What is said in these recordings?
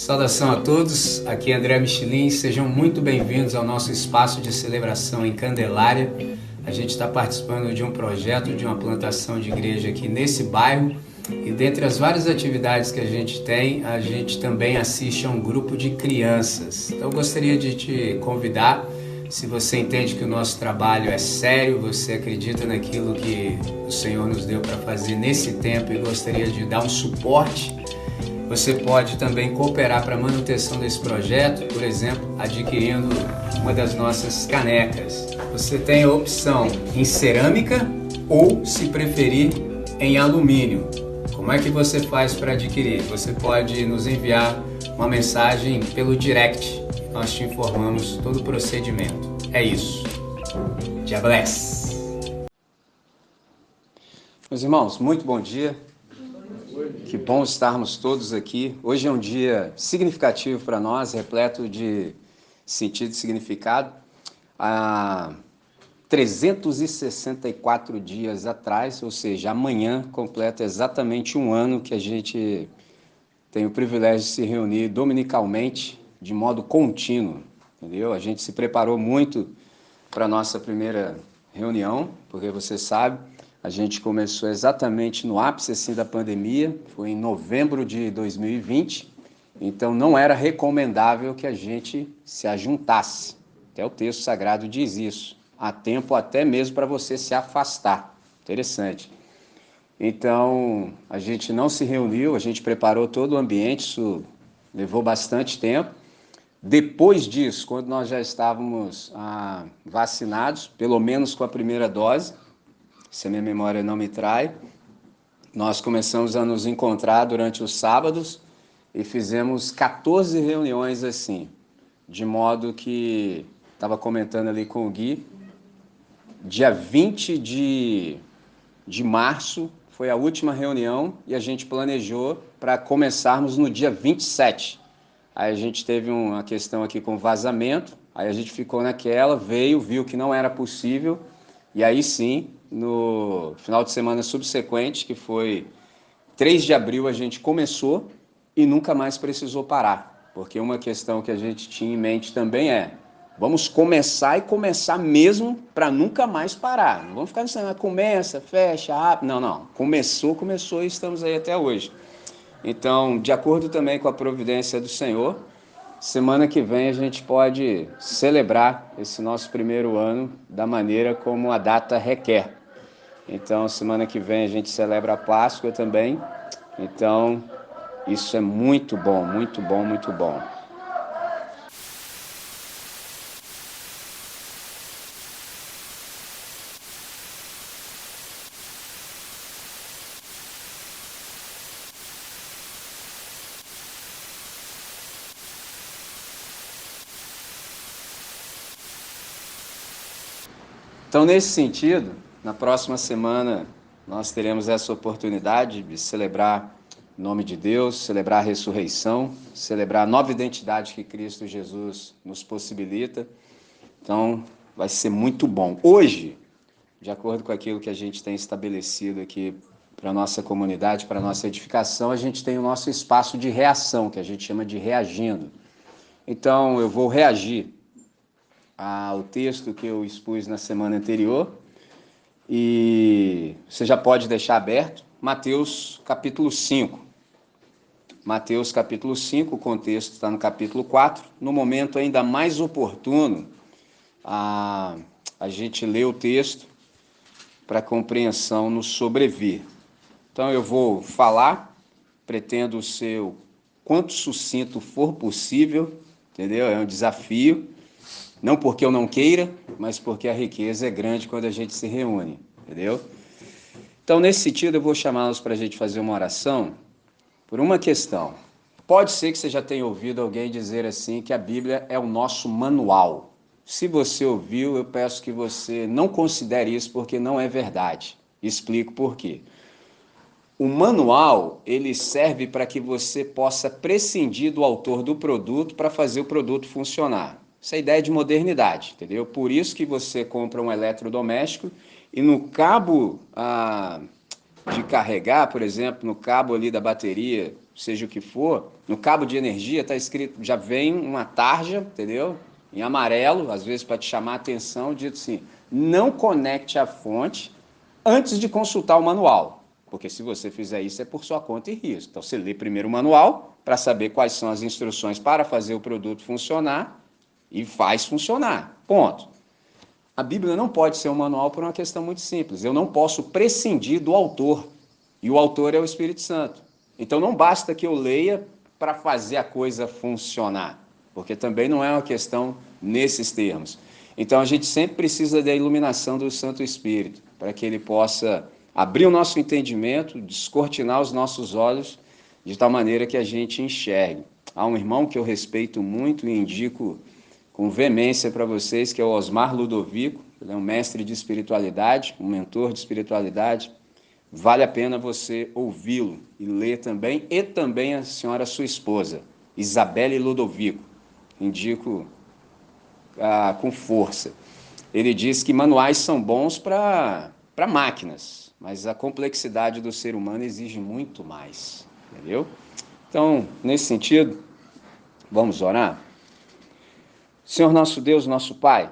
Saudação a todos, aqui é André Michelin, sejam muito bem-vindos ao nosso espaço de celebração em Candelária. A gente está participando de um projeto de uma plantação de igreja aqui nesse bairro e dentre as várias atividades que a gente tem, a gente também assiste a um grupo de crianças. Então eu gostaria de te convidar, se você entende que o nosso trabalho é sério, você acredita naquilo que o Senhor nos deu para fazer nesse tempo e gostaria de dar um suporte, você pode também cooperar para a manutenção desse projeto, por exemplo, adquirindo uma das nossas canecas. Você tem a opção em cerâmica ou, se preferir, em alumínio. Como é que você faz para adquirir? Você pode nos enviar uma mensagem pelo direct. Nós te informamos todo o procedimento. É isso. God bless. Meus irmãos, muito bom dia. Que bom estarmos todos aqui. Hoje é um dia significativo para nós, repleto de sentido e significado. Há 364 dias atrás, ou seja, amanhã completa exatamente um ano que a gente tem o privilégio de se reunir dominicalmente, de modo contínuo, entendeu? A gente se preparou muito para a nossa primeira reunião, porque você sabe, a gente começou exatamente no ápice assim, da pandemia, foi em novembro de 2020, então não era recomendável que a gente se ajuntasse. Até o texto sagrado diz isso. Há tempo até mesmo para você se afastar. Interessante. Então, a gente não se reuniu, a gente preparou todo o ambiente, isso levou bastante tempo. Depois disso, quando nós já estávamos vacinados, pelo menos com a primeira dose, se a minha memória não me trai, nós começamos a nos encontrar durante os sábados e fizemos 14 reuniões assim, de modo que, estava comentando ali com o Gui, dia 20 de março foi a última reunião e a gente planejou para começarmos no dia 27. Aí a gente teve uma questão aqui com vazamento, aí a gente ficou naquela, viu que não era possível, e aí sim, no final de semana subsequente, que foi 3 de abril, a gente começou e nunca mais precisou parar, porque uma questão que a gente tinha em mente também vamos começar e começar mesmo para nunca mais parar. Não vamos ficar nessa, começa, fecha, abre. Não. Começou e estamos aí até hoje. Então, de acordo também com a providência do Senhor, semana que vem a gente pode celebrar esse nosso primeiro ano da maneira como a data requer. Então, semana que vem a gente celebra a Páscoa também. Então, isso é muito bom, muito bom, muito bom. Então, nesse sentido, na próxima semana nós teremos essa oportunidade de celebrar o nome de Deus, celebrar a ressurreição, celebrar a nova identidade que Cristo Jesus nos possibilita. Então, vai ser muito bom. Hoje, de acordo com aquilo que a gente tem estabelecido aqui para a nossa comunidade, para a nossa edificação, a gente tem o nosso espaço de reação, que a gente chama de reagindo. Então, eu vou reagir ao texto que eu expus na semana anterior, e você já pode deixar aberto, Mateus capítulo 5. Mateus capítulo 5, o contexto está no capítulo 4. No momento ainda mais oportuno, a gente lê o texto para compreensão nos sobrevir. Então eu vou falar, pretendo ser o quanto sucinto for possível, entendeu? É um desafio. Não porque eu não queira, mas porque a riqueza é grande quando a gente se reúne, entendeu? Então, nesse sentido, eu vou chamá-los para a gente fazer uma oração por uma questão. Pode ser que você já tenha ouvido alguém dizer assim que a Bíblia é o nosso manual. Se você ouviu, eu peço que você não considere isso porque não é verdade. Explico por quê. O manual, ele serve para que você possa prescindir do autor do produto para fazer o produto funcionar. Essa é a ideia de modernidade, entendeu? Por isso que você compra um eletrodoméstico e no cabo de carregar, por exemplo, no cabo ali da bateria, seja o que for, no cabo de energia está escrito, já vem uma tarja, entendeu? Em amarelo, às vezes para te chamar a atenção, dito assim, não conecte a fonte antes de consultar o manual, porque se você fizer isso é por sua conta e risco. Então você lê primeiro o manual para saber quais são as instruções para fazer o produto funcionar e faz funcionar, ponto. A Bíblia não pode ser um manual por uma questão muito simples. Eu não posso prescindir do autor. E o autor é o Espírito Santo. Então não basta que eu leia para fazer a coisa funcionar, porque também não é uma questão nesses termos. Então a gente sempre precisa da iluminação do Santo Espírito, para que ele possa abrir o nosso entendimento, descortinar os nossos olhos, de tal maneira que a gente enxergue. Há um irmão que eu respeito muito e indico com veemência para vocês, que é o Osmar Ludovico. Ele é um mestre de espiritualidade, um mentor de espiritualidade. Vale a pena você ouvi-lo e ler também, e também a senhora sua esposa, Isabelle Ludovico. Indico com força. Ele diz que manuais são bons para máquinas, mas a complexidade do ser humano exige muito mais, entendeu? Então, nesse sentido, vamos orar? Senhor nosso Deus, nosso Pai,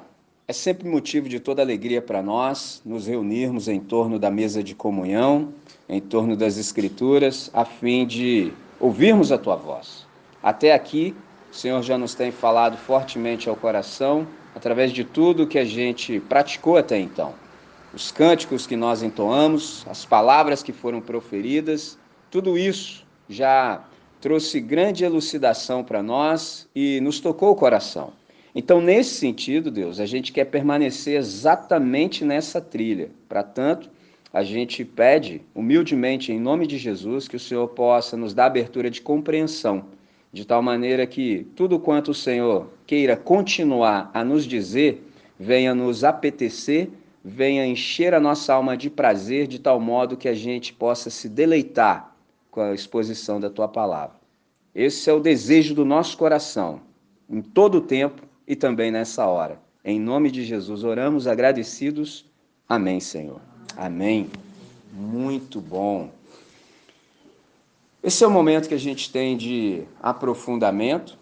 é sempre motivo de toda alegria para nós nos reunirmos em torno da mesa de comunhão, em torno das Escrituras, a fim de ouvirmos a Tua voz. Até aqui, o Senhor já nos tem falado fortemente ao coração, através de tudo que a gente praticou até então. Os cânticos que nós entoamos, as palavras que foram proferidas, tudo isso já trouxe grande elucidação para nós e nos tocou o coração. Então, nesse sentido, Deus, a gente quer permanecer exatamente nessa trilha. Para tanto, a gente pede humildemente, em nome de Jesus, que o Senhor possa nos dar abertura de compreensão, de tal maneira que tudo quanto o Senhor queira continuar a nos dizer, venha nos apetecer, venha encher a nossa alma de prazer, de tal modo que a gente possa se deleitar com a exposição da Tua palavra. Esse é o desejo do nosso coração, em todo o tempo e também nessa hora. Em nome de Jesus, oramos agradecidos. Amém, Senhor. Amém. Muito bom. Esse é o momento que a gente tem de aprofundamento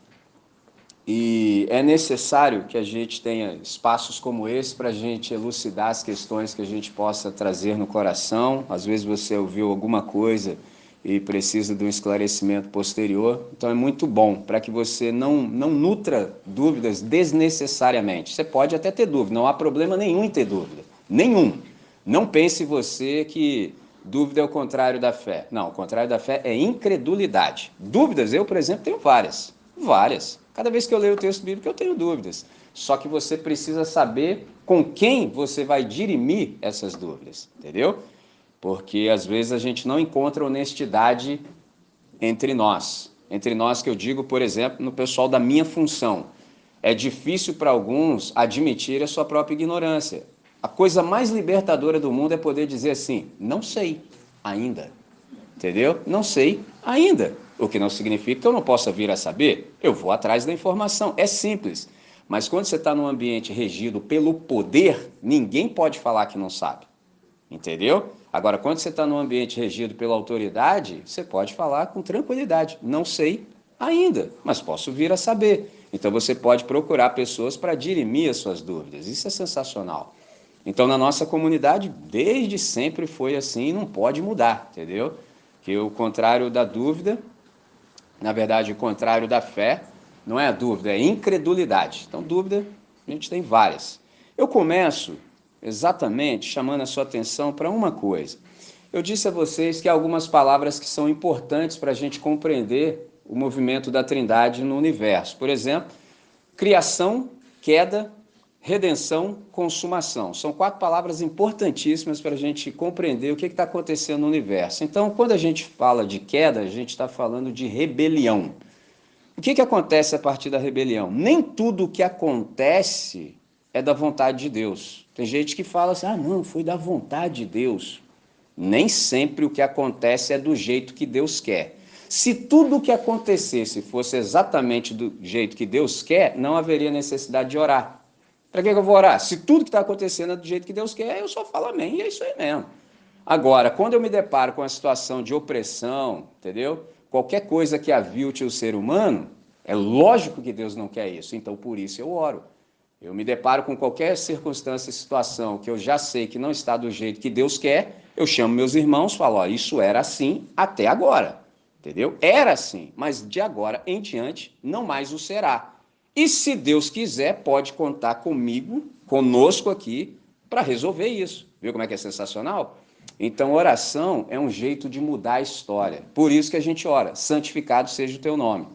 e é necessário que a gente tenha espaços como esse para a gente elucidar as questões que a gente possa trazer no coração. Às vezes você ouviu alguma coisa e precisa de um esclarecimento posterior. Então é muito bom para que você não nutra dúvidas desnecessariamente. Você pode até ter dúvida, não há problema nenhum em ter dúvida. Nenhum. Não pense você que dúvida é o contrário da fé. Não, o contrário da fé é incredulidade. Dúvidas, eu, por exemplo, tenho várias. Várias. Cada vez que eu leio o texto bíblico, eu tenho dúvidas. Só que você precisa saber com quem você vai dirimir essas dúvidas, entendeu? Porque às vezes a gente não encontra honestidade entre nós. Entre nós que eu digo, por exemplo, no pessoal da minha função. É difícil para alguns admitir a sua própria ignorância. A coisa mais libertadora do mundo é poder dizer assim, não sei ainda. Entendeu? Não sei ainda. O que não significa que eu não possa vir a saber. Eu vou atrás da informação. É simples. Mas quando você está num ambiente regido pelo poder, ninguém pode falar que não sabe. Entendeu? Agora, quando você está num ambiente regido pela autoridade, você pode falar com tranquilidade. Não sei ainda, mas posso vir a saber. Então você pode procurar pessoas para dirimir as suas dúvidas. Isso é sensacional. Então, na nossa comunidade, desde sempre foi assim e não pode mudar, entendeu? Que o contrário da dúvida, na verdade, o contrário da fé, não é a dúvida, é a incredulidade. Então, dúvida, a gente tem várias. Eu começo exatamente chamando a sua atenção para uma coisa. Eu disse a vocês que há algumas palavras que são importantes para a gente compreender o movimento da Trindade no universo. Por exemplo, criação, queda, redenção, consumação. São 4 palavras importantíssimas para a gente compreender o que está acontecendo no universo. Então, quando a gente fala de queda, a gente está falando de rebelião. O que acontece a partir da rebelião? Nem tudo o que acontece é da vontade de Deus. Tem gente que fala assim, não, foi da vontade de Deus. Nem sempre o que acontece é do jeito que Deus quer. Se tudo o que acontecesse fosse exatamente do jeito que Deus quer, não haveria necessidade de orar. Para que eu vou orar? Se tudo que está acontecendo é do jeito que Deus quer, eu só falo amém, e é isso aí mesmo. Agora, quando eu me deparo com a situação de opressão, entendeu? qualquer coisa que avilte o ser humano, é lógico que Deus não quer isso, então por isso eu oro. Eu me deparo com qualquer circunstância e situação que eu já sei que não está do jeito que Deus quer, eu chamo meus irmãos e falo, ó, isso era assim até agora, entendeu? Era assim, mas de agora em diante não mais o será. E se Deus quiser, pode contar comigo, conosco aqui, para resolver isso. Viu como é que é sensacional? Então, oração é um jeito de mudar a história. Por isso que a gente ora, santificado seja o teu nome.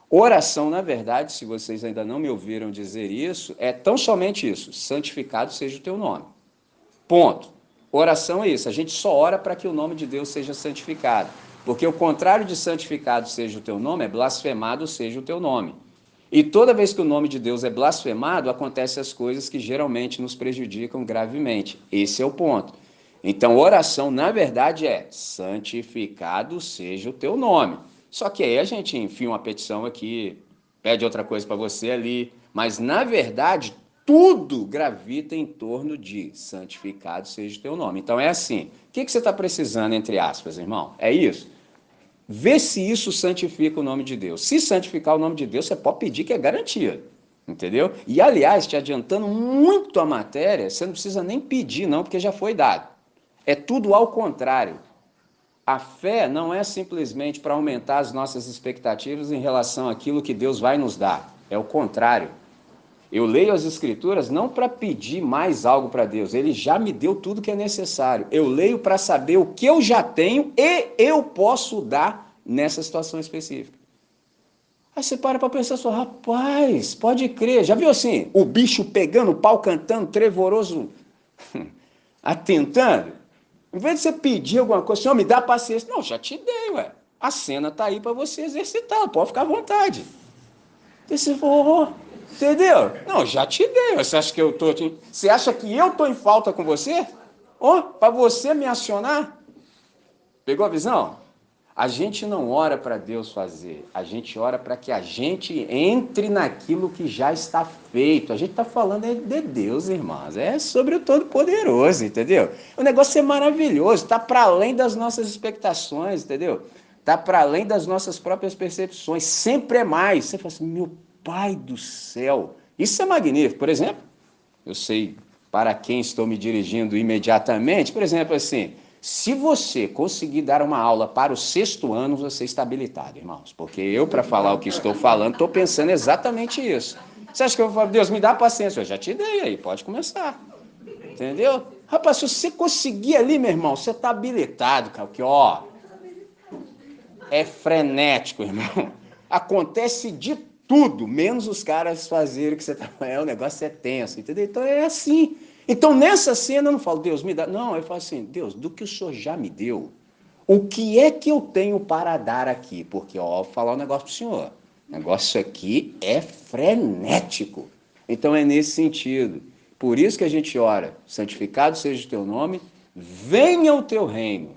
Oração, na verdade, se vocês ainda não me ouviram dizer isso, é tão somente isso, santificado seja o teu nome. Ponto. Oração é isso, a gente só ora para que o nome de Deus seja santificado. Porque o contrário de santificado seja o teu nome é blasfemado seja o teu nome. E toda vez que o nome de Deus é blasfemado, acontecem as coisas que geralmente nos prejudicam gravemente. Esse é o ponto. Então, oração, na verdade, é santificado seja o teu nome. Só que aí a gente enfia uma petição aqui, pede outra coisa para você ali, mas na verdade, tudo gravita em torno de santificado seja o teu nome. Então é assim, o que você está precisando, entre aspas, irmão? É isso? Vê se isso santifica o nome de Deus. Se santificar o nome de Deus, você pode pedir que é garantia. Entendeu? E aliás, te adiantando muito a matéria, você não precisa nem pedir, não, porque já foi dado. É tudo ao contrário. A fé não é simplesmente para aumentar as nossas expectativas em relação àquilo que Deus vai nos dar. É o contrário. Eu leio as Escrituras não para pedir mais algo para Deus, Ele já me deu tudo que é necessário. Eu leio para saber o que eu já tenho e eu posso dar nessa situação específica. Aí você para pensar só, rapaz, pode crer, já viu assim, o bicho pegando, o pau cantando, trevoroso, atentando? Em vez de você pedir alguma coisa, Senhor, me dá paciência. Não, já te dei, ué. A cena está aí para você exercitar, pode ficar à vontade. E você falou, entendeu? Não, já te dei. Você acha que eu tô. Você acha que eu tô em falta com você? Ó, para você me acionar? Pegou a visão? A gente não ora para Deus fazer, a gente ora para que a gente entre naquilo que já está feito. A gente está falando de Deus, irmãos, é sobre o Todo-Poderoso, entendeu? O negócio é maravilhoso, está para além das nossas expectações, entendeu? Está para além das nossas próprias percepções, sempre é mais. Você fala assim, meu Pai do céu, isso é magnífico. Por exemplo, eu sei para quem estou me dirigindo imediatamente, por exemplo, assim, se você conseguir dar uma aula para o 6º ano, você está habilitado, irmãos. Porque eu, para falar o que estou falando, estou pensando exatamente isso. Você acha que eu vou falar, Deus, me dá paciência? Eu já te dei aí, pode começar. Entendeu? Rapaz, se você conseguir ali, meu irmão, você está habilitado, cara, porque, ó, é frenético, irmão. Acontece de tudo, menos os caras fazerem o que você está falando. O negócio é tenso, entendeu? Então é assim. Então nessa cena eu não falo, Deus, me dá. Não, eu falo assim, Deus, do que o Senhor já me deu, o que é que eu tenho para dar aqui? Porque, ó, vou falar um negócio para o Senhor. O negócio aqui é frenético. Então é nesse sentido. Por isso que a gente ora, santificado seja o teu nome, venha o teu reino.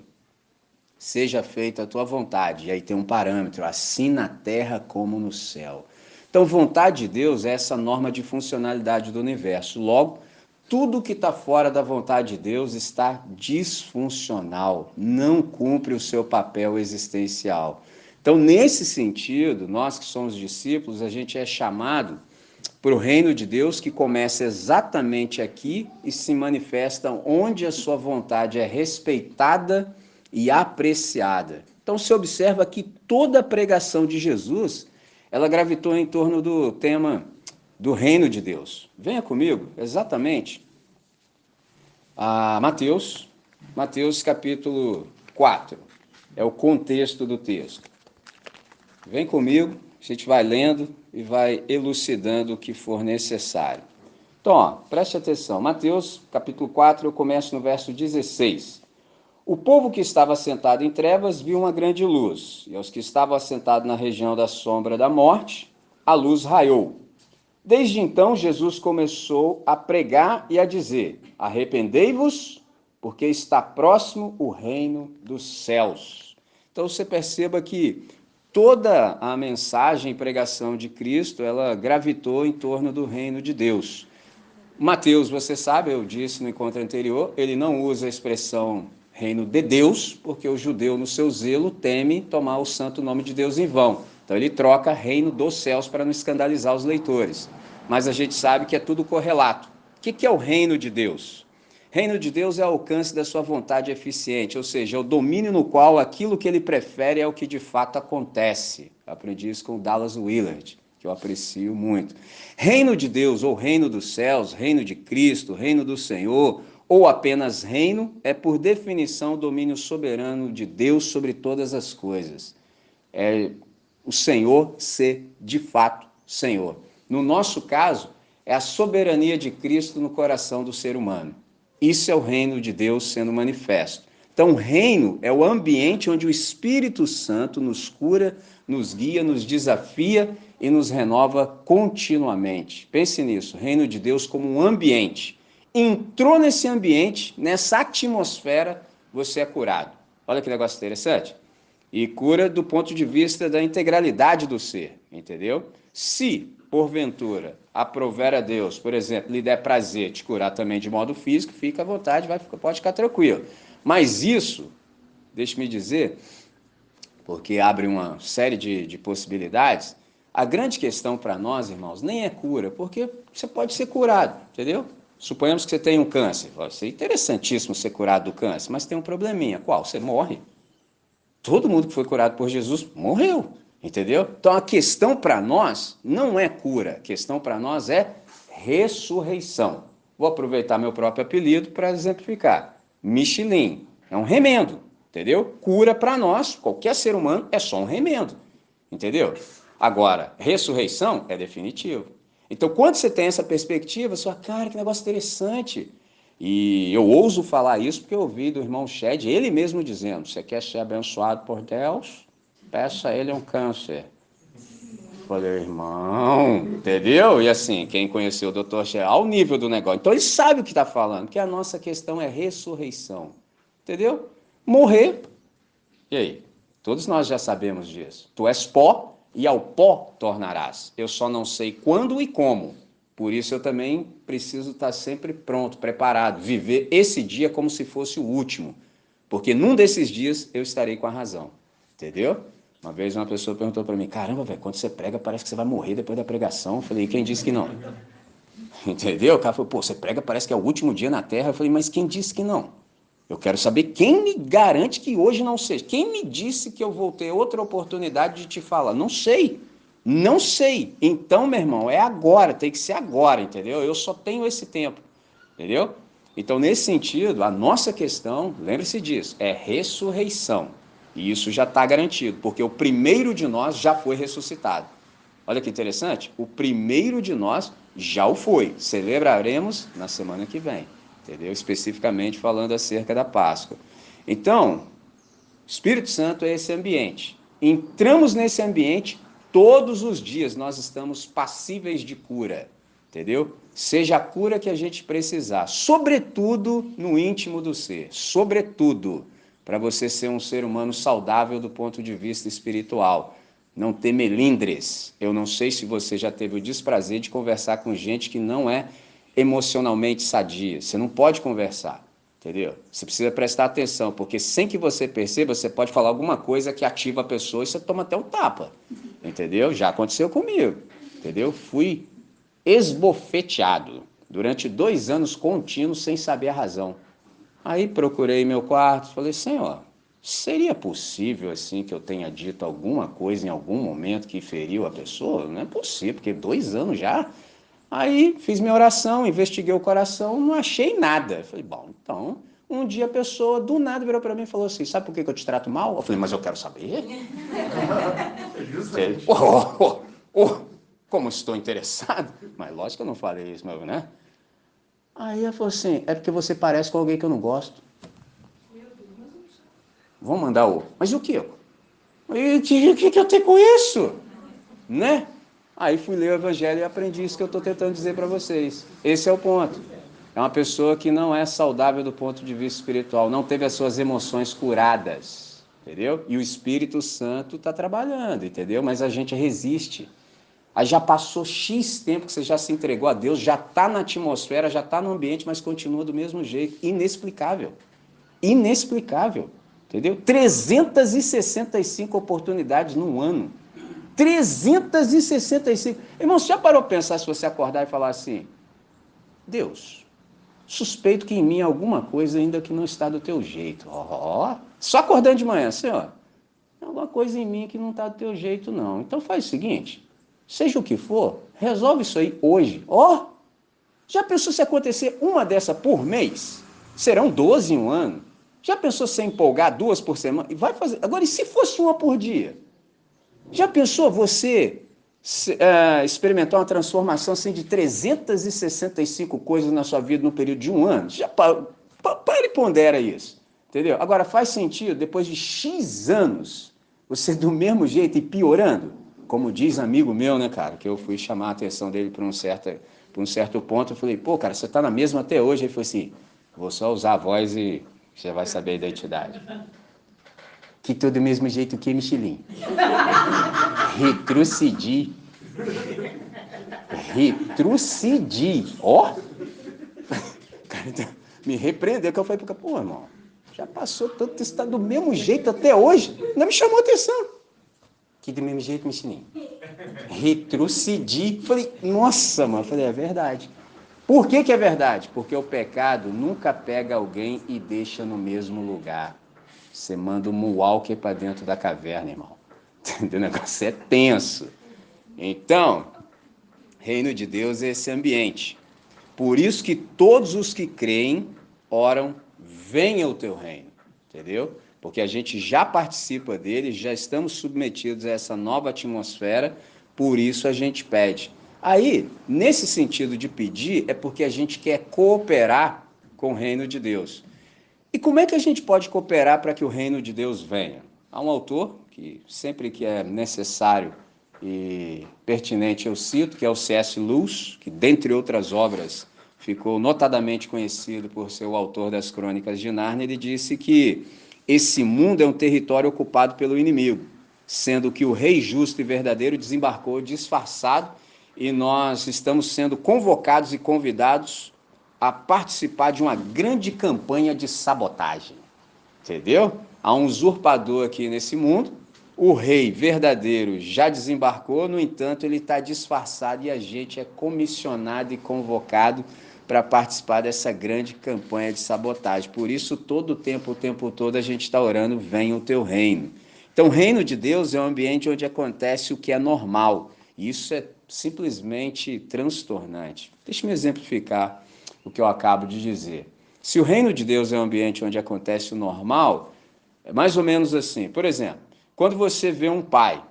Seja feita a tua vontade. E aí tem um parâmetro, assim na terra como no céu. Então, vontade de Deus é essa norma de funcionalidade do universo. Logo, tudo que está fora da vontade de Deus está disfuncional, não cumpre o seu papel existencial. Então, nesse sentido, nós que somos discípulos, a gente é chamado para o reino de Deus que começa exatamente aqui e se manifesta onde a sua vontade é respeitada e apreciada. Então se observa que toda a pregação de Jesus, ela gravitou em torno do tema do reino de Deus. Venha comigo, exatamente, a Mateus capítulo 4, é o contexto do texto. Vem comigo, a gente vai lendo e vai elucidando o que for necessário. Então, ó, preste atenção, Mateus capítulo 4, eu começo no verso 16. O povo que estava sentado em trevas viu uma grande luz, e aos que estavam assentados na região da sombra da morte, a luz raiou. Desde então, Jesus começou a pregar e a dizer: arrependei-vos, porque está próximo o reino dos céus. Então você perceba que toda a mensagem e pregação de Cristo, ela gravitou em torno do reino de Deus. Mateus, você sabe, eu disse no encontro anterior, ele não usa a expressão reino de Deus, porque o judeu, no seu zelo, teme tomar o santo nome de Deus em vão. Então ele troca reino dos céus para não escandalizar os leitores. Mas a gente sabe que é tudo correlato. O que é o reino de Deus? Reino de Deus é o alcance da sua vontade eficiente, ou seja, é o domínio no qual aquilo que ele prefere é o que de fato acontece. Aprendi isso com o Dallas Willard, que eu aprecio muito. Reino de Deus, ou reino dos céus, reino de Cristo, reino do Senhor, ou apenas reino, é por definição o domínio soberano de Deus sobre todas as coisas. É o Senhor ser de fato Senhor. No nosso caso, é a soberania de Cristo no coração do ser humano. Isso é o reino de Deus sendo manifesto. Então, o reino é o ambiente onde o Espírito Santo nos cura, nos guia, nos desafia e nos renova continuamente. Pense nisso, reino de Deus como um ambiente. Entrou nesse ambiente, nessa atmosfera, você é curado. Olha que negócio interessante. E cura do ponto de vista da integralidade do ser, entendeu? Se, porventura, aprover a Deus, por exemplo, lhe der prazer te curar também de modo físico, fica à vontade, pode ficar tranquilo. Mas isso, deixe-me dizer, porque abre uma série de possibilidades, a grande questão para nós, irmãos, nem é cura, porque você pode ser curado, entendeu? Suponhamos que você tem um câncer. Vai ser interessantíssimo ser curado do câncer, mas tem um probleminha. Qual? Você morre. Todo mundo que foi curado por Jesus morreu, entendeu? Então a questão para nós não é cura, a questão para nós é ressurreição. Vou aproveitar meu próprio apelido para exemplificar. Michelin é um remendo, entendeu? Cura para nós, qualquer ser humano, é só um remendo, entendeu? Agora, ressurreição é definitivo. Então, quando você tem essa perspectiva, você fala, cara, que negócio interessante. E eu ouso falar isso porque eu ouvi do irmão Shed, ele mesmo dizendo, você quer ser abençoado por Deus? Peça a ele um câncer. Falei, irmão, entendeu? E assim, quem conheceu o Dr. Shed, ao nível do negócio, então ele sabe o que está falando, que a nossa questão é ressurreição, entendeu? Morrer, e aí? Todos nós já sabemos disso. Tu és pó e ao pó tornarás. Eu só não sei quando e como. Por isso eu também preciso estar sempre pronto, preparado, viver esse dia como se fosse o último, porque num desses dias eu estarei com a razão, entendeu? Uma vez uma pessoa perguntou para mim, caramba, velho, quando você prega parece que você vai morrer depois da pregação. Eu falei, quem disse que não? Entendeu? O cara falou, pô, você prega parece que é o último dia na terra. Eu falei, mas quem disse que não? Eu quero saber quem me garante que hoje não seja. Quem me disse que eu vou ter outra oportunidade de te falar? Não sei. Não sei. Então, meu irmão, é agora, tem que ser agora, entendeu? Eu só tenho esse tempo, entendeu? Então, nesse sentido, a nossa questão, lembre-se disso, é ressurreição. E isso já está garantido, porque o primeiro de nós já foi ressuscitado. Olha que interessante, o primeiro de nós já o foi. Celebraremos na semana que vem, entendeu? Especificamente falando acerca da Páscoa. Então, o Espírito Santo é esse ambiente. Entramos nesse ambiente todos os dias, nós estamos passíveis de cura, entendeu? Seja a cura que a gente precisar, sobretudo no íntimo do ser, sobretudo para você ser um ser humano saudável do ponto de vista espiritual. Não ter melindres. Eu não sei se você já teve o desprazer de conversar com gente que não é emocionalmente sadia. Você não pode conversar, entendeu? Você precisa prestar atenção, porque sem que você perceba, você pode falar alguma coisa que ativa a pessoa e você toma até um tapa, entendeu? Já aconteceu comigo, entendeu? Fui esbofeteado durante 2 anos contínuos sem saber a razão. Aí procurei meu quarto, falei, Senhor, seria possível assim que eu tenha dito alguma coisa em algum momento que feriu a pessoa? Não é possível, porque 2 anos já. Aí fiz minha oração, investiguei o coração, não achei nada. Falei, bom, então, um dia a pessoa do nada virou para mim e falou assim, sabe por que eu te trato mal? Eu falei, mas eu quero saber. Como estou interessado? Mas lógico que eu não falei isso, meu, né? Aí ela falou assim, é porque você parece com alguém que eu não gosto. Vamos mandar o... Mas o quê? O que eu tenho com isso? Né? Aí fui ler o Evangelho e aprendi isso que eu estou tentando dizer para vocês. Esse é o ponto. É uma pessoa que não é saudável do ponto de vista espiritual, não teve as suas emoções curadas, entendeu? E o Espírito Santo está trabalhando, entendeu? Mas a gente resiste. Aí já passou X tempo que você já se entregou a Deus, já está na atmosfera, já está no ambiente, mas continua do mesmo jeito. Inexplicável. inexplicável, entendeu? 365 oportunidades num ano. 365. Irmão, você já parou para pensar se você acordar e falar assim, Deus, suspeito que em mim há alguma coisa ainda que não está do teu jeito. Só acordando de manhã, assim, ó. Tem alguma coisa em mim que não está do teu jeito, não. Então faz o seguinte, seja o que for, resolve isso aí hoje. Já pensou se acontecer uma dessa por mês? Serão 12 em um ano. Já pensou se empolgar 2 por semana? Vai fazer. Agora, e se fosse uma por dia? Já pensou você experimentar uma transformação assim, de 365 coisas na sua vida no período de um ano? Já para e pondera isso. Entendeu? Agora, faz sentido, depois de X anos, você do mesmo jeito e piorando? Como diz amigo meu, né, cara, que eu fui chamar a atenção dele para um certo ponto, eu falei, pô, cara, você tá na mesma até hoje? Ele falou assim, vou só usar a voz e você vai saber a identidade. Que tô do mesmo jeito que Michelin. Retrocedi. Cara, então, me repreendeu, que eu falei, pô, irmão, já passou tanto, você tá do mesmo jeito até hoje, não me chamou atenção. Que do mesmo jeito, Michelin. Retrocedi. Falei, nossa, mano, falei, é verdade. Por que é verdade? Porque o pecado nunca pega alguém e deixa no mesmo lugar. Você manda um Moonwalker para dentro da caverna, irmão. Entendeu? O negócio é tenso. Então, reino de Deus é esse ambiente. Por isso que todos os que creem oram, venha o teu reino. Entendeu? Porque a gente já participa dele, já estamos submetidos a essa nova atmosfera, por isso a gente pede. Aí, nesse sentido de pedir, é porque a gente quer cooperar com o reino de Deus. E como é que a gente pode cooperar para que o reino de Deus venha? Há um autor que sempre que é necessário e pertinente eu cito, que é o C.S. Lewis, que dentre outras obras ficou notadamente conhecido por ser o autor das Crônicas de Nárnia. Ele disse que esse mundo é um território ocupado pelo inimigo, sendo que o rei justo e verdadeiro desembarcou disfarçado e nós estamos sendo convocados e convidados a participar de uma grande campanha de sabotagem. Entendeu? Há um usurpador aqui nesse mundo, o rei verdadeiro já desembarcou, no entanto, ele está disfarçado e a gente é comissionado e convocado para participar dessa grande campanha de sabotagem. Por isso, todo o tempo todo, a gente está orando, venha o teu reino. Então, o reino de Deus é um ambiente onde acontece o que é normal. Isso é simplesmente transtornante. Deixa eu me exemplificar o que eu acabo de dizer. Se o reino de Deus é um ambiente onde acontece o normal, é mais ou menos assim. Por exemplo, quando você vê um pai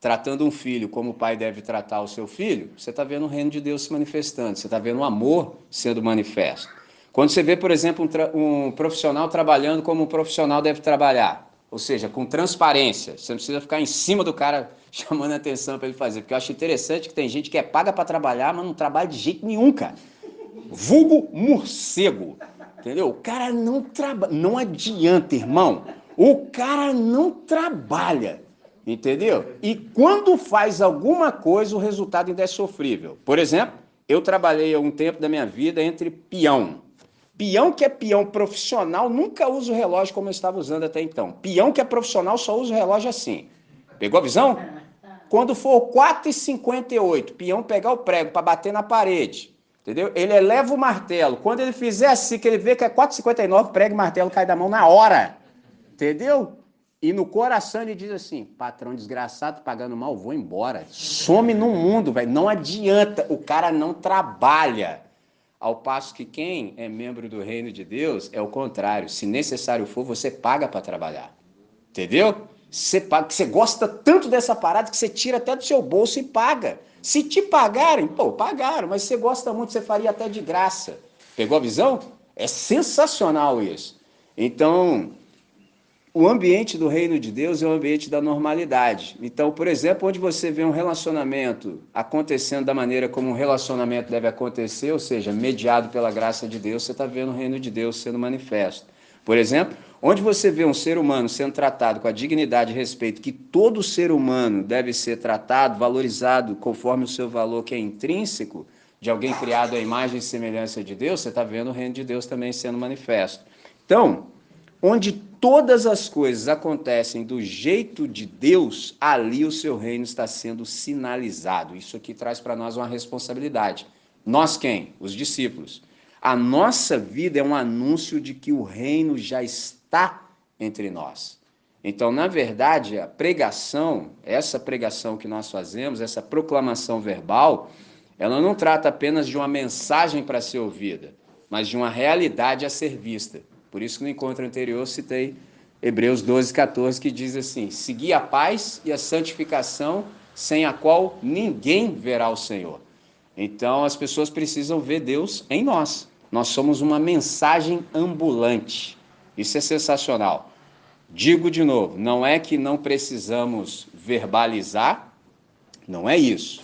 tratando um filho como o pai deve tratar o seu filho, você está vendo o reino de Deus se manifestando, você está vendo o amor sendo manifesto. Quando você vê, por exemplo, um profissional trabalhando como um profissional deve trabalhar, ou seja, com transparência, você não precisa ficar em cima do cara chamando a atenção para ele fazer, porque eu acho interessante que tem gente que é paga para trabalhar, mas não trabalha de jeito nenhum, cara. Vulgo morcego, entendeu? O cara não trabalha, não adianta, irmão. O cara não trabalha, entendeu? E quando faz alguma coisa, o resultado ainda é sofrível. Por exemplo, eu trabalhei há um tempo da minha vida entre peão. Peão que é peão profissional nunca usa o relógio como eu estava usando até então. Peão que é profissional só usa o relógio assim. Pegou a visão? Quando for 4h58, peão pegar o prego para bater na parede, entendeu? Ele eleva o martelo. Quando ele fizer assim, que ele vê que é 4h59, prego e martelo cai da mão na hora. Entendeu? E no coração ele diz assim, patrão desgraçado, pagando mal, vou embora. Some no mundo, velho. Não adianta, o cara não trabalha. Ao passo que quem é membro do reino de Deus é o contrário. Se necessário for, você paga para trabalhar. Entendeu? Você gosta tanto dessa parada que você tira até do seu bolso e paga. Se te pagarem, pô, pagaram, mas você gosta muito, você faria até de graça. Pegou a visão? É sensacional isso. Então, o ambiente do reino de Deus é o ambiente da normalidade. Então, por exemplo, onde você vê um relacionamento acontecendo da maneira como um relacionamento deve acontecer, ou seja, mediado pela graça de Deus, você está vendo o reino de Deus sendo manifesto. Por exemplo, onde você vê um ser humano sendo tratado com a dignidade e respeito que todo ser humano deve ser tratado, valorizado conforme o seu valor que é intrínseco, de alguém criado à imagem e semelhança de Deus, você está vendo o reino de Deus também sendo manifesto. Então, onde todas as coisas acontecem do jeito de Deus, ali o seu reino está sendo sinalizado. Isso aqui traz para nós uma responsabilidade. Nós quem? Os discípulos. A nossa vida é um anúncio de que o reino já está entre nós. Então, na verdade, a pregação, essa pregação que nós fazemos, essa proclamação verbal, ela não trata apenas de uma mensagem para ser ouvida, mas de uma realidade a ser vista. Por isso que no encontro anterior eu citei Hebreus 12, 14, que diz assim: segui a paz e a santificação, sem a qual ninguém verá o Senhor. Então as pessoas precisam ver Deus em nós. Nós somos uma mensagem ambulante. Isso é sensacional. Digo de novo, não é que não precisamos verbalizar, não é isso.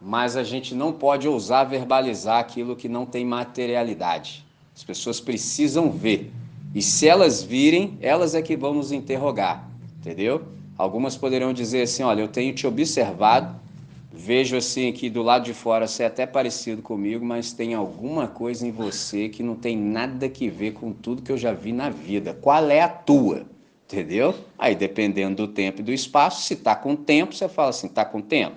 Mas a gente não pode ousar verbalizar aquilo que não tem materialidade. As pessoas precisam ver. E se elas virem, elas é que vão nos interrogar, entendeu? Algumas poderão dizer assim: olha, eu tenho te observado, vejo assim que do lado de fora você é até parecido comigo, mas tem alguma coisa em você que não tem nada que ver com tudo que eu já vi na vida. Qual é a tua? Entendeu? Aí, dependendo do tempo e do espaço, se está com tempo, você fala assim: está com tempo?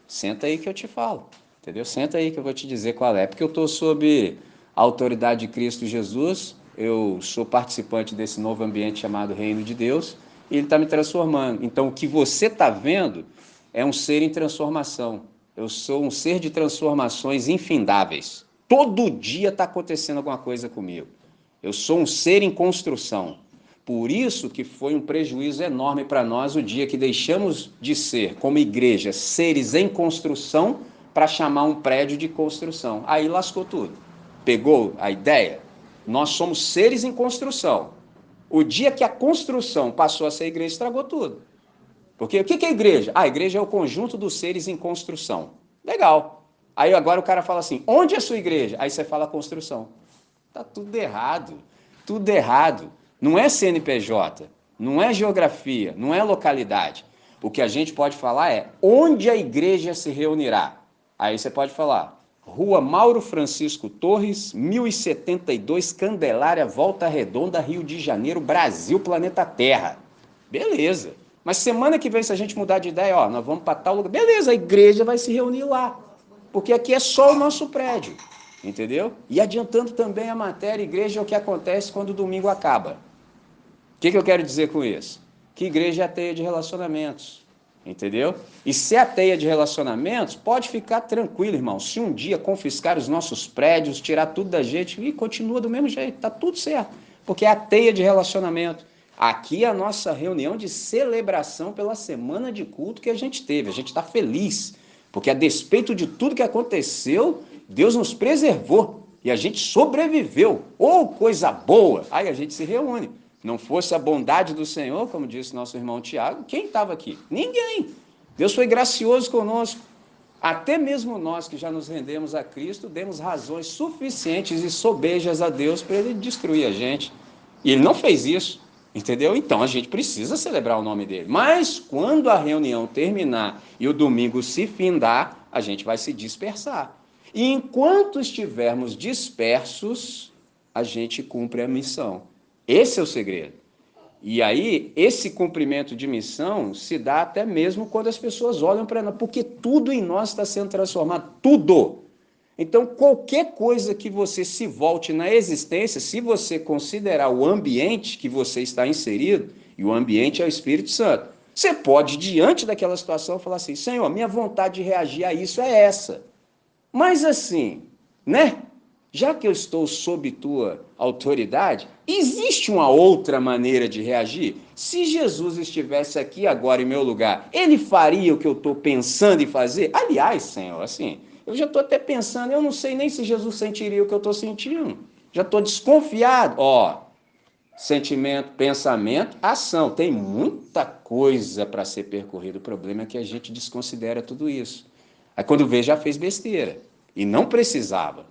Senta aí que eu te falo, entendeu? Senta aí que eu vou te dizer qual é. Porque eu estou sob a autoridade de Cristo Jesus, eu sou participante desse novo ambiente chamado Reino de Deus, e Ele está me transformando. Então, o que você está vendo é um ser em transformação. Eu sou um ser de transformações infindáveis. Todo dia está acontecendo alguma coisa comigo. Eu sou um ser em construção. Por isso que foi um prejuízo enorme para nós o dia que deixamos de ser, como igreja, seres em construção para chamar um prédio de construção. Aí lascou tudo. Pegou a ideia? Nós somos seres em construção. O dia que a construção passou a ser igreja, estragou tudo. Porque o que é a igreja? A igreja é o conjunto dos seres em construção. Legal. Aí agora o cara fala assim: onde é a sua igreja? Aí você fala construção. Tá tudo errado. Tudo errado. Não é CNPJ, não é geografia, não é localidade. O que a gente pode falar é onde a igreja se reunirá. Aí você pode falar: Rua Mauro Francisco Torres, 1072, Candelária, Volta Redonda, Rio de Janeiro, Brasil, planeta Terra. Beleza. Mas semana que vem, se a gente mudar de ideia, ó, nós vamos para tal lugar. Beleza, a igreja vai se reunir lá. Porque aqui é só o nosso prédio. Entendeu? E adiantando também a matéria, igreja é o que acontece quando o domingo acaba. O que eu quero dizer com isso? Que igreja é a teia de relacionamentos. Entendeu? E se é a teia de relacionamentos, pode ficar tranquilo, irmão. Se um dia confiscar os nossos prédios, tirar tudo da gente, e continua do mesmo jeito, tá tudo certo. Porque é a teia de relacionamento. Aqui é a nossa reunião de celebração pela semana de culto que a gente teve. A gente está feliz, porque a despeito de tudo que aconteceu, Deus nos preservou e a gente sobreviveu. Oh, coisa boa! Aí a gente se reúne. Não fosse a bondade do Senhor, como disse nosso irmão Tiago, quem estava aqui? Ninguém. Deus foi gracioso conosco. Até mesmo nós que já nos rendemos a Cristo, demos razões suficientes e sobejas a Deus para Ele destruir a gente. E Ele não fez isso, entendeu? Então a gente precisa celebrar o nome dEle. Mas quando a reunião terminar e o domingo se findar, a gente vai se dispersar. E enquanto estivermos dispersos, a gente cumpre a missão. Esse é o segredo. E aí, esse cumprimento de missão se dá até mesmo quando as pessoas olham para nós, porque tudo em nós está sendo transformado, tudo. Então, qualquer coisa que você se volte na existência, se você considerar o ambiente que você está inserido, e o ambiente é o Espírito Santo, você pode, diante daquela situação, falar assim: Senhor, minha vontade de reagir a isso é essa. Mas assim, né? Já que eu estou sob tua autoridade, existe uma outra maneira de reagir? Se Jesus estivesse aqui agora em meu lugar, ele faria o que eu estou pensando em fazer? Aliás, Senhor, assim, eu já estou até pensando, eu não sei nem se Jesus sentiria o que eu estou sentindo. Já estou desconfiado. Ó, sentimento, pensamento, ação. Tem muita coisa para ser percorrida. O problema é que a gente desconsidera tudo isso. Aí quando vê, já fez besteira. E não precisava,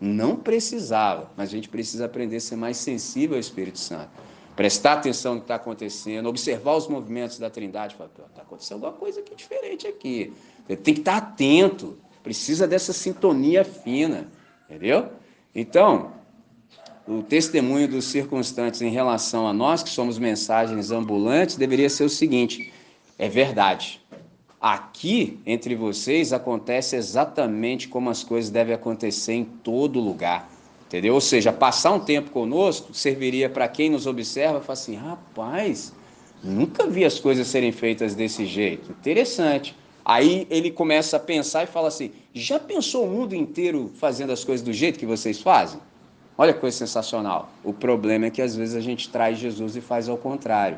mas a gente precisa aprender a ser mais sensível ao Espírito Santo. Prestar atenção no que está acontecendo, observar os movimentos da Trindade. Falar: está acontecendo alguma coisa aqui diferente aqui. Tem que estar atento, precisa dessa sintonia fina, entendeu? Então, o testemunho dos circunstantes em relação a nós, que somos mensagens ambulantes, deveria ser o seguinte: é verdade. Aqui, entre vocês, acontece exatamente como as coisas devem acontecer em todo lugar. Entendeu? Ou seja, passar um tempo conosco serviria para quem nos observa e falar assim: rapaz, nunca vi as coisas serem feitas desse jeito. Interessante. Aí ele começa a pensar e fala assim: já pensou o mundo inteiro fazendo as coisas do jeito que vocês fazem? Olha que coisa sensacional. O problema é que às vezes a gente traz Jesus e faz ao contrário.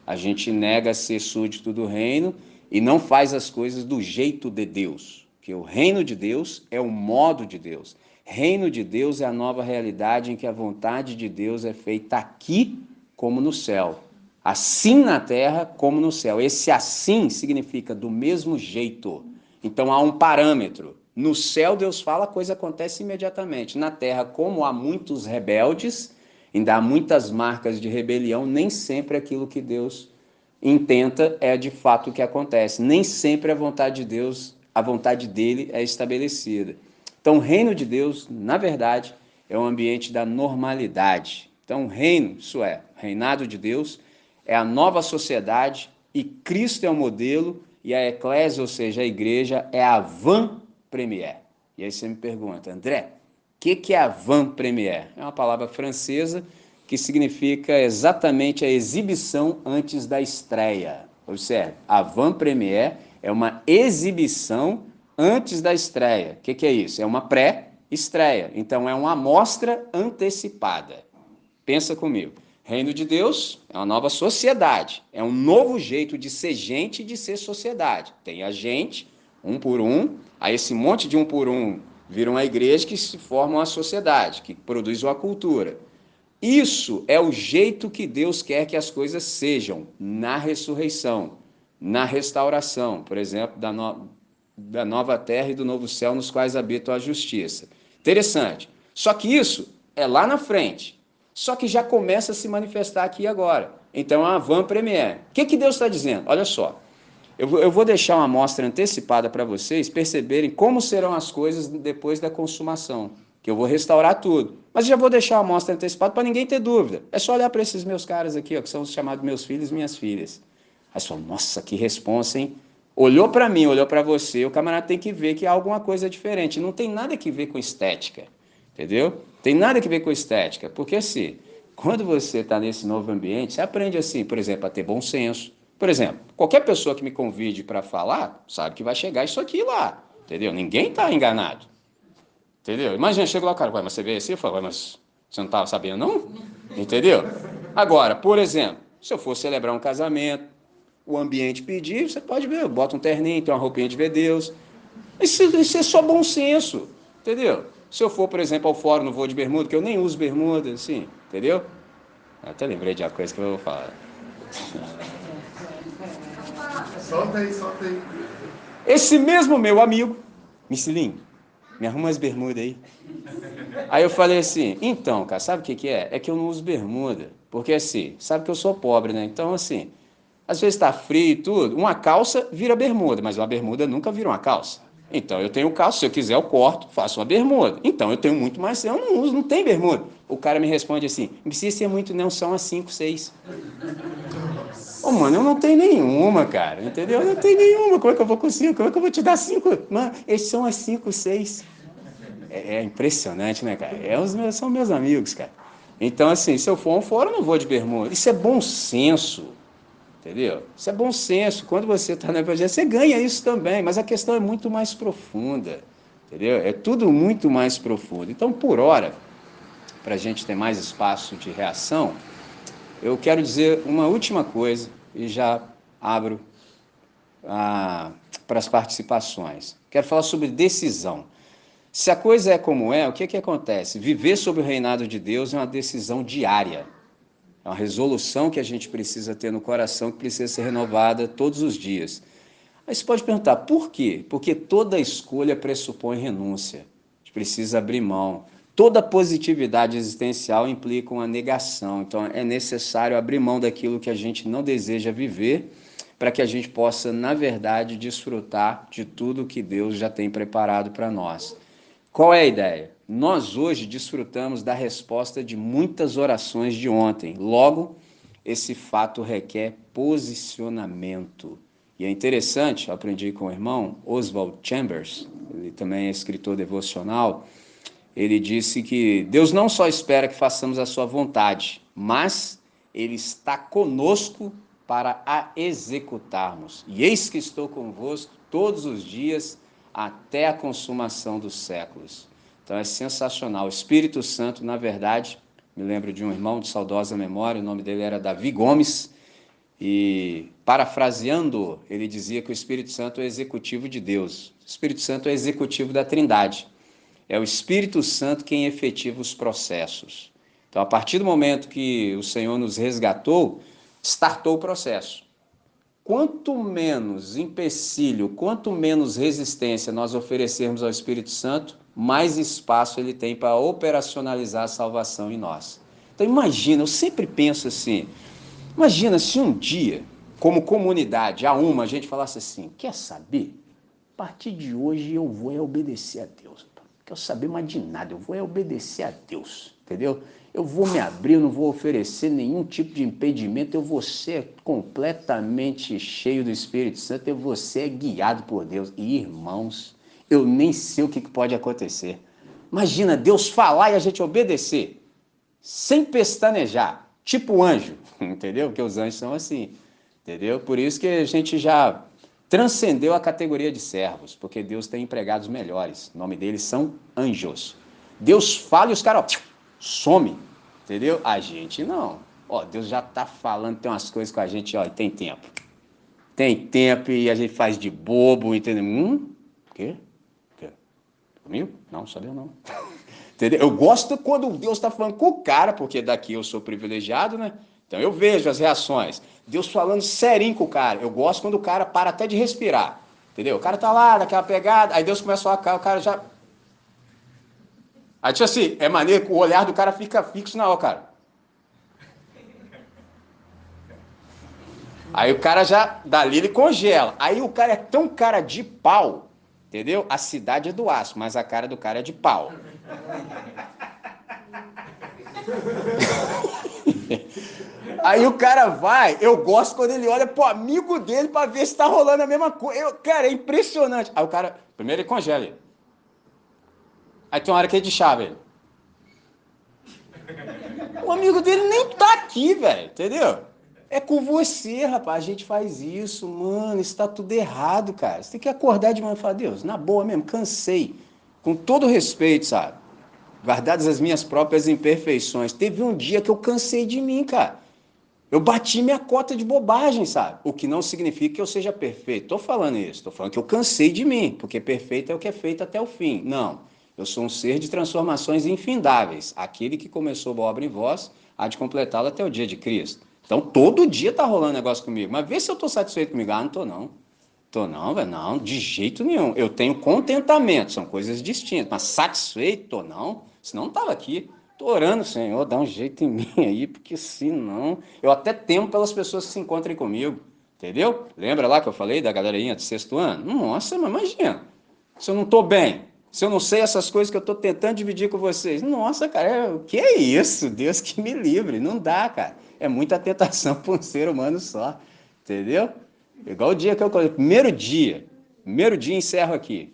A gente nega ser súdito do reino e não faz as coisas do jeito de Deus. Porque o reino de Deus é o modo de Deus. Reino de Deus é a nova realidade em que a vontade de Deus é feita aqui como no céu. Assim na terra como no céu. Esse assim significa do mesmo jeito. Então há um parâmetro. No céu Deus fala, a coisa acontece imediatamente. Na terra, como há muitos rebeldes, ainda há muitas marcas de rebelião, nem sempre aquilo que Deus intenta é de fato o que acontece. Nem sempre a vontade de Deus, a vontade dele é estabelecida. Então o reino de Deus, na verdade, é um ambiente da normalidade. Então o reino, isso é, o reinado de Deus, é a nova sociedade e Cristo é o modelo e a eclésia, ou seja, a igreja, é a van premier. E aí você me pergunta: André, o que é a van premier? É uma palavra francesa que significa exatamente a exibição antes da estreia. Observe, a van premier é uma exibição antes da estreia. O que é isso? É uma pré-estreia. Então é uma amostra antecipada. Pensa comigo. Reino de Deus é uma nova sociedade, é um novo jeito de ser gente e de ser sociedade. Tem a gente, um por um, aí esse monte de um por um vira uma igreja que se forma uma sociedade, que produz uma cultura. Isso é o jeito que Deus quer que as coisas sejam na ressurreição, na restauração, por exemplo, da nova terra e do novo céu nos quais habita a justiça. Interessante. Só que isso é lá na frente. Só que já começa a se manifestar aqui e agora. Então é uma van premier. O que Deus está dizendo? Olha só. Eu vou deixar uma amostra antecipada para vocês perceberem como serão as coisas depois da consumação. Que eu vou restaurar tudo. Mas já vou deixar uma amostra antecipada para ninguém ter dúvida. É só olhar para esses meus caras aqui, ó, que são os chamados meus filhos e minhas filhas. Aí você fala: nossa, que responsa, hein? Olhou para mim, olhou para você, o camarada tem que ver que há alguma coisa diferente. Não tem nada que ver com estética, entendeu? Tem nada que ver com estética, porque assim, quando você está nesse novo ambiente, você aprende assim, por exemplo, a ter bom senso. Por exemplo, qualquer pessoa que me convide para falar, sabe que vai chegar isso aqui lá, entendeu? Ninguém está enganado, entendeu? Imagina, chega lá o cara: mas você veio assim? Eu falo: mas você não estava sabendo não? Entendeu? Agora, por exemplo, se eu for celebrar um casamento, o ambiente pedir, você pode ver, bota um terninho, tem uma roupinha de ver Deus. Isso é só bom senso, entendeu? Se eu for, por exemplo, ao fórum, não vou de bermuda, que eu nem uso bermuda, assim, entendeu? Eu até lembrei de uma coisa que eu vou falar. Solta aí, solta aí. Esse mesmo meu amigo, Micilinho, me arruma as bermudas aí. Aí eu falei assim: então, cara, sabe o que é? É que eu não uso bermuda, porque assim, sabe que eu sou pobre, né? Então, assim, às vezes está frio e tudo, uma calça vira bermuda, mas uma bermuda nunca vira uma calça. Então eu tenho calça, se eu quiser eu corto, faço uma bermuda. Então eu tenho muito mais, eu não uso, não tem bermuda. O cara me responde assim: não precisa ser muito não, são as 5, 6. Ô, mano, eu não tenho nenhuma, cara, entendeu? Eu não tenho nenhuma, como é que eu vou com 5? Como é que eu vou te dar 5? Mano, esses são as 5, 6. É impressionante, né, cara? São meus amigos, cara. Então, assim, se eu for um fora, eu não vou de bermuda. Isso é bom senso. Entendeu? Isso é bom senso. Quando você está no evangelho, você ganha isso também, mas a questão é muito mais profunda. Entendeu? É tudo muito mais profundo. Então, por hora, para a gente ter mais espaço de reação, eu quero dizer uma última coisa e já abro para as participações. Quero falar sobre decisão. Se a coisa é como é, o que acontece? Viver sob o reinado de Deus é uma decisão diária. É uma resolução que a gente precisa ter no coração, que precisa ser renovada todos os dias. Aí você pode perguntar: por quê? Porque toda escolha pressupõe renúncia. A gente precisa abrir mão. Toda positividade existencial implica uma negação. Então é necessário abrir mão daquilo que a gente não deseja viver, para que a gente possa, na verdade, desfrutar de tudo que Deus já tem preparado para nós. Qual é a ideia? nós hoje desfrutamos da resposta de muitas orações de ontem. Logo, esse fato requer posicionamento. E é interessante, eu aprendi com o irmão Oswald Chambers, ele também é escritor devocional, ele disse que Deus não só espera que façamos a sua vontade, mas Ele está conosco para a executarmos. E eis que estou convosco todos os dias até a consumação dos séculos. Então é sensacional. O Espírito Santo, na verdade, me lembro de um irmão de saudosa memória, o nome dele era Davi Gomes, e parafraseando, ele dizia que o Espírito Santo é o executivo de Deus. O Espírito Santo é o executivo da Trindade. É o Espírito Santo quem efetiva os processos. Então, a partir do momento que o Senhor nos resgatou, startou o processo. Quanto menos empecilho, quanto menos resistência nós oferecermos ao Espírito Santo, mais espaço ele tem para operacionalizar a salvação em nós. Então, imagina, eu sempre penso assim, imagina se um dia, como comunidade, a gente falasse assim, quer saber? A partir de hoje eu vou obedecer a Deus. Não quero saber mais de nada, eu vou obedecer a Deus, entendeu? Eu vou me abrir, eu não vou oferecer nenhum tipo de impedimento, eu vou ser completamente cheio do Espírito Santo, eu vou ser guiado por Deus. E, irmãos, eu nem sei o que pode acontecer. Imagina Deus falar e a gente obedecer, sem pestanejar, tipo anjo, entendeu? Porque os anjos são assim, entendeu? Por isso que a gente já transcendeu a categoria de servos, porque Deus tem empregados melhores, o nome deles são anjos. Deus fala e os caras, some, entendeu? A gente não. Ó, Deus já tá falando, tem umas coisas com a gente, ó, e tem tempo. Tem tempo e a gente faz de bobo, entendeu? Quê? Comigo? Não, sabia não. Entendeu? Eu gosto quando Deus está falando com o cara, porque daqui eu sou privilegiado, né? Então eu vejo as reações. Deus falando serinho com o cara. Eu gosto quando o cara para até de respirar. Entendeu? O cara tá lá, daquela pegada, aí Deus começa a falar, o cara já... Aí, tipo assim, é maneiro que o olhar do cara fica fixo na hora, cara. Aí o cara já, dali ele congela. Aí o cara é tão cara de pau, entendeu? A cidade é do aço, mas a cara do cara é de pau. Aí o cara vai, eu gosto quando ele olha pro amigo dele pra ver se tá rolando a mesma coisa. Cara, é impressionante. Aí o cara, primeiro ele congela ele. Aí tem uma hora que ele deschava ele. O amigo dele nem tá aqui, velho, entendeu? É com você, rapaz, a gente faz isso, mano, isso tá tudo errado, cara. Você tem que acordar de manhã e falar, Deus, na boa mesmo, cansei. Com todo respeito, sabe? Guardadas as minhas próprias imperfeições. Teve um dia que eu cansei de mim, cara. Eu bati minha cota de bobagem, sabe? O que não significa que eu seja perfeito. Tô falando isso, tô falando que eu cansei de mim, porque perfeito é o que é feito até o fim. Não, eu sou um ser de transformações infindáveis. Aquele que começou a obra em vós, há de completá-la até o dia de Cristo. Então, todo dia tá rolando negócio comigo. Mas vê se eu tô satisfeito comigo. Ah, não tô não. Tô não, velho, não, de jeito nenhum. Eu tenho contentamento, são coisas distintas. Mas satisfeito, tô não. Senão não tava aqui. Tô orando, Senhor, dá um jeito em mim aí, porque senão... Eu até temo pelas pessoas que se encontrem comigo, entendeu? Lembra lá que eu falei da galerinha de sexto ano? Nossa, mas imagina, se eu não tô bem, se eu não sei essas coisas que eu tô tentando dividir com vocês. Nossa, cara, o que é isso? Deus que me livre, não dá, cara. É muita tentação para um ser humano só, entendeu? Igual o dia que eu... Primeiro dia encerro aqui.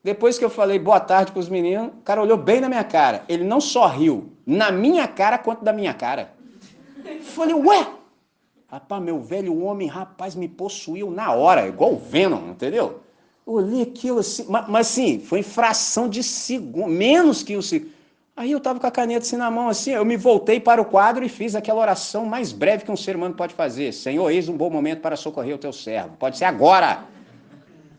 Depois que eu falei boa tarde para os meninos, o cara olhou bem na minha cara. Ele não só riu na minha cara quanto da minha cara. Falei, ué? Rapaz, meu velho homem, rapaz, me possuiu na hora, igual o Venom, entendeu? Eu olhei aquilo assim, mas assim, foi em fração de segundo, menos que um segundo. Aí eu tava com a caneta assim na mão, assim, eu me voltei para o quadro e fiz aquela oração mais breve que um ser humano pode fazer. Senhor, eis um bom momento para socorrer o teu servo. Pode ser agora.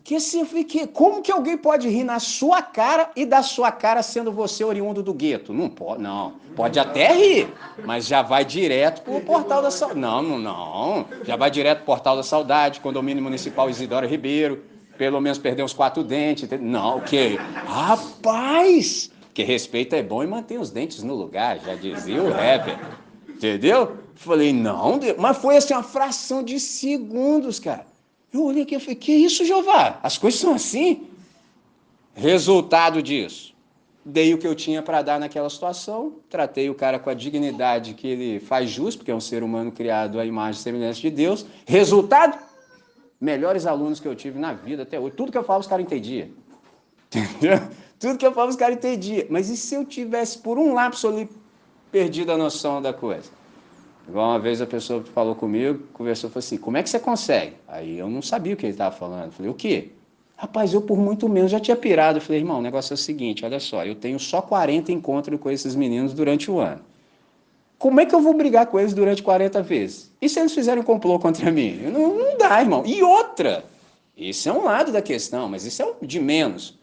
Que assim, eu fiquei, como que alguém pode rir na sua cara e da sua cara sendo você oriundo do gueto? Não pode, não. Pode até rir, mas já vai direto pro Portal da Saudade. Não. Já vai direto pro Portal da Saudade, Condomínio Municipal Isidoro Ribeiro, pelo menos perder uns 4 dentes. Não, o quê? Rapaz! Que respeito é bom e mantém os dentes no lugar, já dizia o rapper. Entendeu? Falei, não, mas foi assim uma fração de segundos, cara. Eu olhei aqui e falei, que isso, Jeová? As coisas são assim? Resultado disso, dei o que eu tinha para dar naquela situação, tratei o cara com a dignidade que ele faz jus, porque é um ser humano criado à imagem e semelhança de Deus. Resultado? Melhores alunos que eu tive na vida até hoje. Tudo que eu falo, os caras entendiam. Entendeu? Tudo que eu falo, os caras entendiam. Mas e se eu tivesse, por um lapso ali, perdido a noção da coisa? Igual uma vez a pessoa falou comigo, conversou, falou assim, como é que você consegue? Aí eu não sabia o que ele estava falando. Eu falei, o quê? Rapaz, eu por muito menos já tinha pirado. Eu falei, irmão, o negócio é o seguinte, olha só, eu tenho só 40 encontros com esses meninos durante o ano. Como é que eu vou brigar com eles durante 40 vezes? E se eles fizerem um complô contra mim? Não dá, irmão. E outra, esse é um lado da questão, mas isso é um de menos.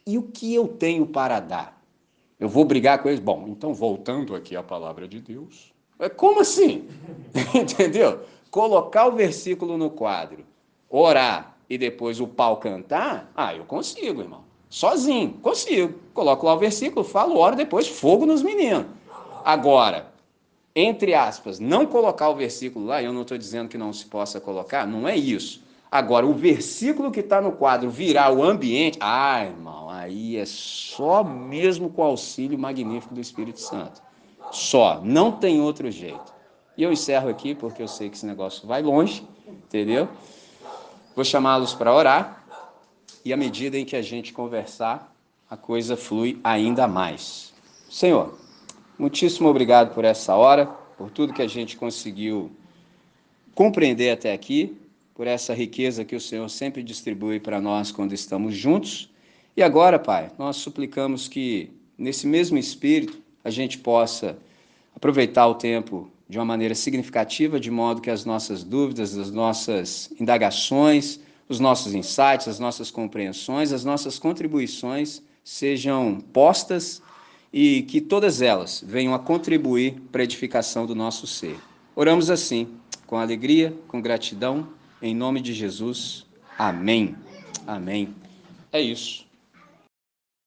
E o que eu tenho para dar? Eu vou brigar com eles? Bom, então voltando aqui à palavra de Deus. Como assim? Entendeu? Colocar o versículo no quadro, orar e depois o pau cantar, eu consigo, irmão. Sozinho, consigo. Coloco lá o versículo, falo, oro, depois fogo nos meninos. Agora, entre aspas, não colocar o versículo lá, eu não estou dizendo que não se possa colocar, não é isso. Agora, o versículo que está no quadro virar o ambiente, irmão, aí é só mesmo com o auxílio magnífico do Espírito Santo. Só, não tem outro jeito. E eu encerro aqui, porque eu sei que esse negócio vai longe, entendeu? Vou chamá-los para orar, e à medida em que a gente conversar, a coisa flui ainda mais. Senhor, muitíssimo obrigado por essa hora, por tudo que a gente conseguiu compreender até aqui, por essa riqueza que o Senhor sempre distribui para nós quando estamos juntos. E agora, Pai, nós suplicamos que, nesse mesmo espírito, a gente possa aproveitar o tempo de uma maneira significativa, de modo que as nossas dúvidas, as nossas indagações, os nossos insights, as nossas compreensões, as nossas contribuições sejam postas e que todas elas venham a contribuir para a edificação do nosso ser. Oramos assim, com alegria, com gratidão, em nome de Jesus. Amém. Amém. É isso.